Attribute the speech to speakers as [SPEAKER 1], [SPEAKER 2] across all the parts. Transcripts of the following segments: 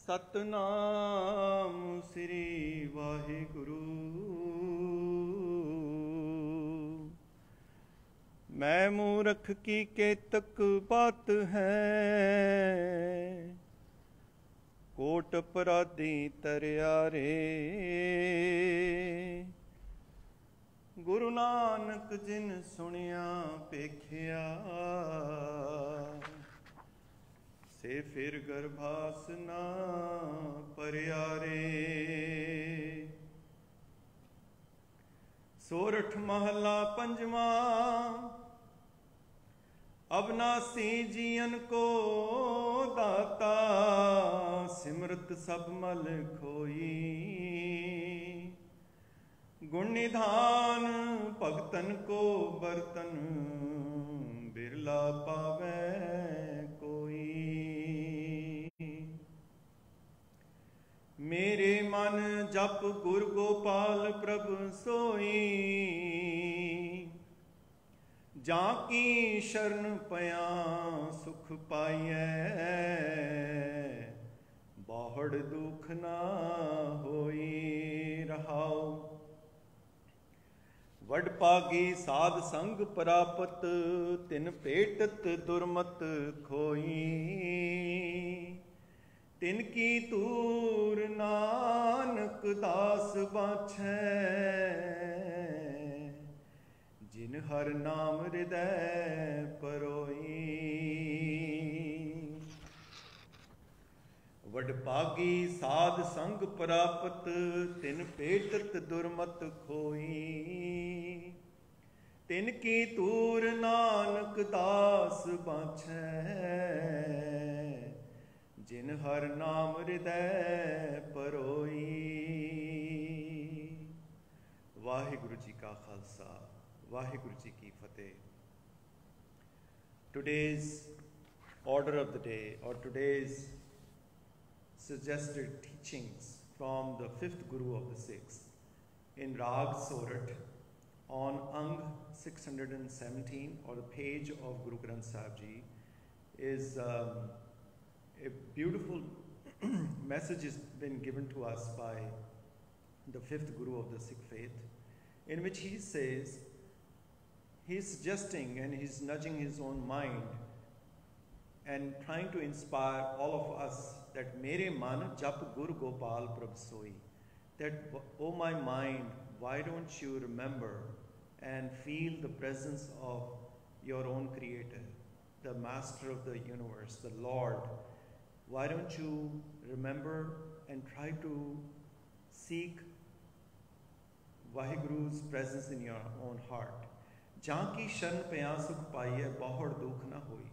[SPEAKER 1] सतनाम श्री वाहिगुरु। मैं मूर्ख की केतक बात है, कोट अपराधी तरियारे। गुरु नानक जिन सुनिया पेखिया, से फिर गर्भास ना परियारे। सोरठ महला पंजवा। अविनाशी जियन को दाता, सिमरत सब मल खोई। गुण निधान भगतन को बर्तन, बिरला पावे कोई। मेरे मन जप गुर गोपाल प्रभ सोई, जाकी शरण पया सुख पाइयै। बाहड़ दुख ना होई रहाओ। वडभागी साध संग प्रापत, तिन पेटत दुर्मत खोई। तिनकी तूर नानक दास बाछै, जिन हर नाम हृदय परोई। वडभागी साध संग प्रापत, तिन पेटत दुर्मत खोई। तिनकी तूर नानक दास बाछै, जिन हर नाम हृदय परोई। वाहिगुरु जी का खालसा, वाहिगुरु जी की फतेह। Today's order of the day, or today's suggested teachings from the fifth Guru of the sixth, in Rag Sorat on Ang 617, or the page of Guru Granth Sahib Ji, is a beautiful message has been given to us by the fifth Guru of the Sikh faith, in which he says, he's suggesting and he's nudging his own mind and trying to inspire all of us that mere man jap gur gopal prabh soi, that, oh my mind, why don't you remember and feel the presence of your own creator, the master of the universe, the Lord. Why don't you remember and try to seek Vaheguru's presence in your own heart? Janki sharan paya sukh paiye, bahud dukh na hoi.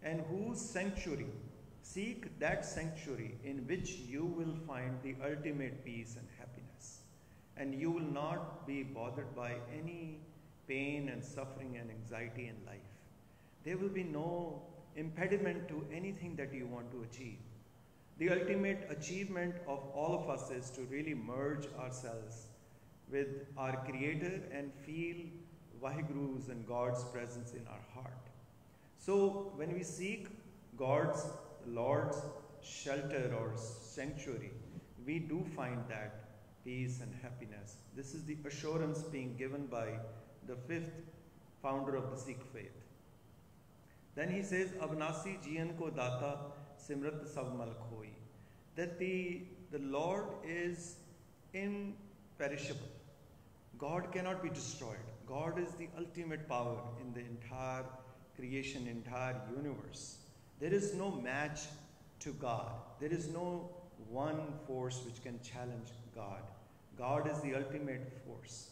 [SPEAKER 1] And whose sanctuary, seek that sanctuary in which you will find the ultimate peace and happiness. And you will not be bothered by any pain and suffering and anxiety in life. There will be no impediment to anything that you want to achieve. The ultimate achievement of all of us is to really merge ourselves with our Creator and feel Vaheguru's and God's presence in our heart. So when we seek God's, Lord's shelter or sanctuary, we do find that peace and happiness. This is the assurance being given by the fifth founder of the Sikh faith. Then he says, Avinasi jiyan ko data, simrat sab mal khoi. That the Lord is imperishable. God cannot be destroyed. God is the ultimate power in the entire creation, entire universe. There is no match to God. There is no one force which can challenge God. God is the ultimate force.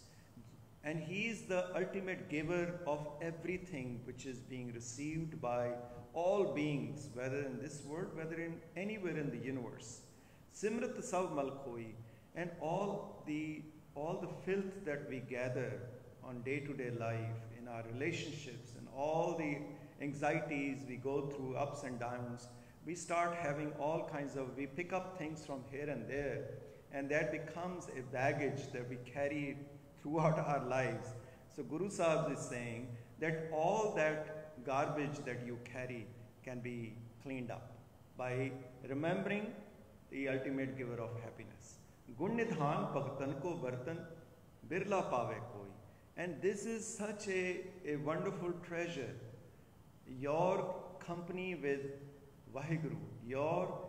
[SPEAKER 1] And he is the ultimate giver of everything which is being received by all beings, whether in this world, whether in anywhere in the universe. Simrat sab mal khoi. And all the filth that we gather on day-to-day life, in our relationships, and all the anxieties we go through, ups and downs, we start having all kinds of, we pick up things from here and there, and that becomes a baggage that we carry throughout our lives. So Guru Sahib is saying that all that garbage that you carry can be cleaned up by remembering the ultimate giver of happiness. Gun nidhan bhagtan ko bartan birla pave koi. And this is such a wonderful treasure. Your company with Vaheguru, your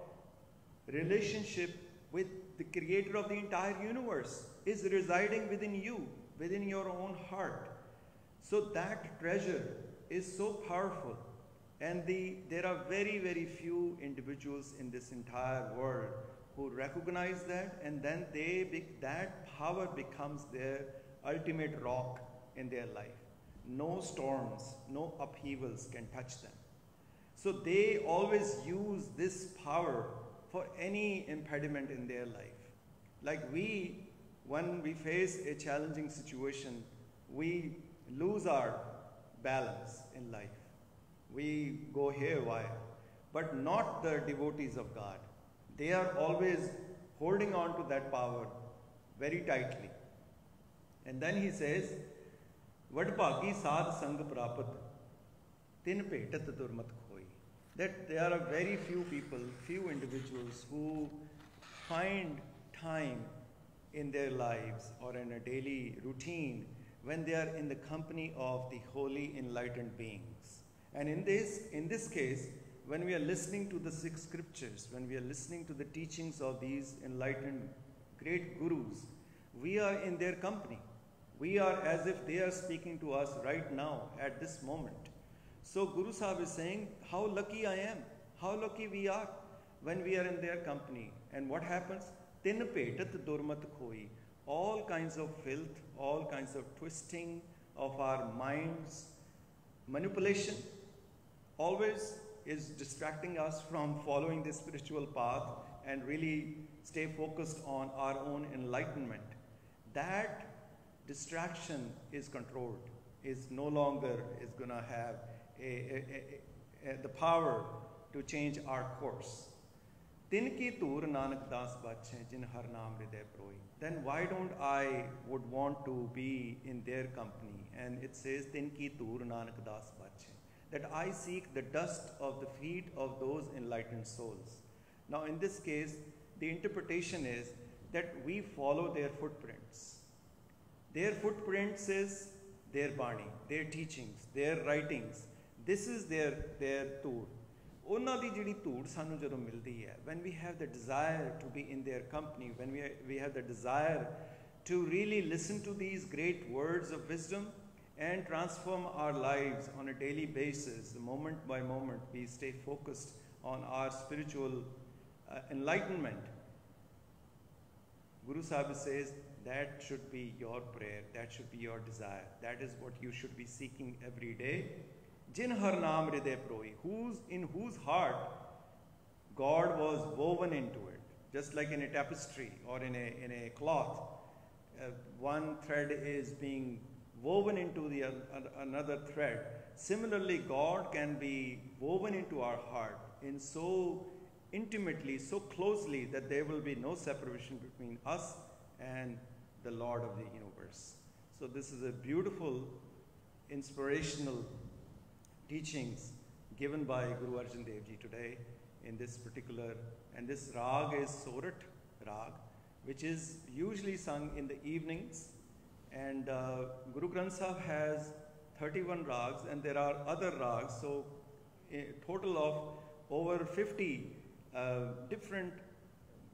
[SPEAKER 1] relationship with the creator of the entire universe is residing within you, within your own heart. So that treasure is so powerful. And there are very, very few individuals in this entire world who recognize that, and then that power becomes their ultimate rock in their life. No storms, no upheavals can touch them. So they always use this power for any impediment in their life. Like when we face a challenging situation, we lose our balance in life. We go haywire, but not the devotees of God. They are always holding on to that power very tightly. And then he says, Vadbhagi sadh sang prapat, tin petat durmat khoi. That there are very few people, few individuals who find time in their lives or in a daily routine when they are in the company of the holy enlightened beings. And in this case, when we are listening to the 6 scriptures, when we are listening to the teachings of these enlightened great gurus, we are in their company. We are as if they are speaking to us right now at this moment. So Guru Sahib is saying, how lucky I am, how lucky we are when we are in their company. And what happens? Tin petat durmat khoi. All kinds of filth, all kinds of twisting of our minds, manipulation, always is distracting us from following this spiritual path and really stay focused on our own enlightenment. That distraction is controlled, is no longer is going to have the power to change our course. Tin ki tur Nanak Das bache jin har naam hriday proi. Then why don't I would want to be in their company? And it says Tin ki tur Nanak Das bache, that I seek the dust of the feet of those enlightened souls. Now in this case, the interpretation is that we follow their footprints. Their footprints is their Bani, their teachings, their writings. This is their tour. ਉਹਨਾਂ ਦੀ ਜਿਹੜੀ ਧੂੜ ਸਾਨੂੰ ਜਦੋਂ ਮਿਲਦੀ ਹੈ, when we have the desire to be in their company, when we have the desire to really listen to these great words of wisdom and transform our lives on a daily basis, moment by moment, we stay focused on our spiritual enlightenment. Guru Sahib says that should be your prayer, that should be your desire. That is what you should be seeking every day. Jin har naam hriday proi, in whose heart God was woven into it, just like in a tapestry or in a cloth. One thread is being woven into another thread. Similarly, God can be woven into our heart in so intimately, so closely that there will be no separation between us and the Lord of the universe. So this is a beautiful, inspirational teachings given by Guru Arjan Dev Ji today in this particular, and this rag is Sorat rag, which is usually sung in the evenings. And Guru Granth Sahib has 31 rags, and there are other rags, so a total of over 50 different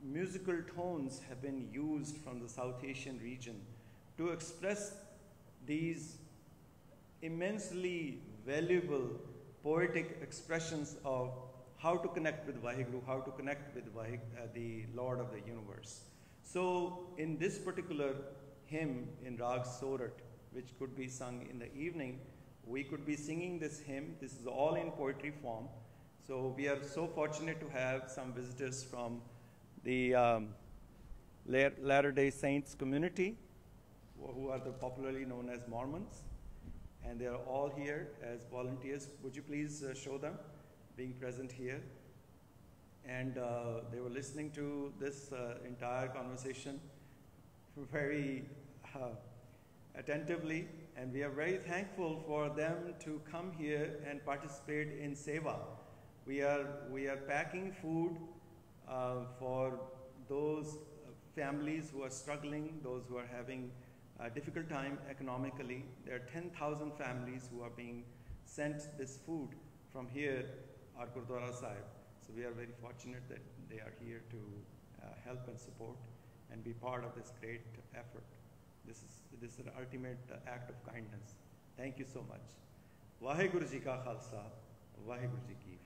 [SPEAKER 1] musical tones have been used from the South Asian region to express these immensely valuable poetic expressions of how to connect with Vaheguru, how to connect with the Lord of the universe. So in this particular hymn in Rag Sorat, which could be sung in the evening, we could be singing this hymn. This is all in poetry form. So we are so fortunate to have some visitors from the Latter-day Saints community, who are popularly known as Mormons. And they are all here as volunteers. Would you please show them being present here? And they were listening to this entire conversation very attentively. And we are very thankful for them to come here and participate in Seva. We are packing food for families who are struggling, those who are having a difficult time economically. There are 10,000 families who are being sent this food from here, our Gurdwara Sahib. So we are very fortunate that they are here to help and support and be part of this great effort. This is an ultimate act of kindness. Thank you so much. Vaheguru Ji Ka Khalsa, Vaheguru Ji Ki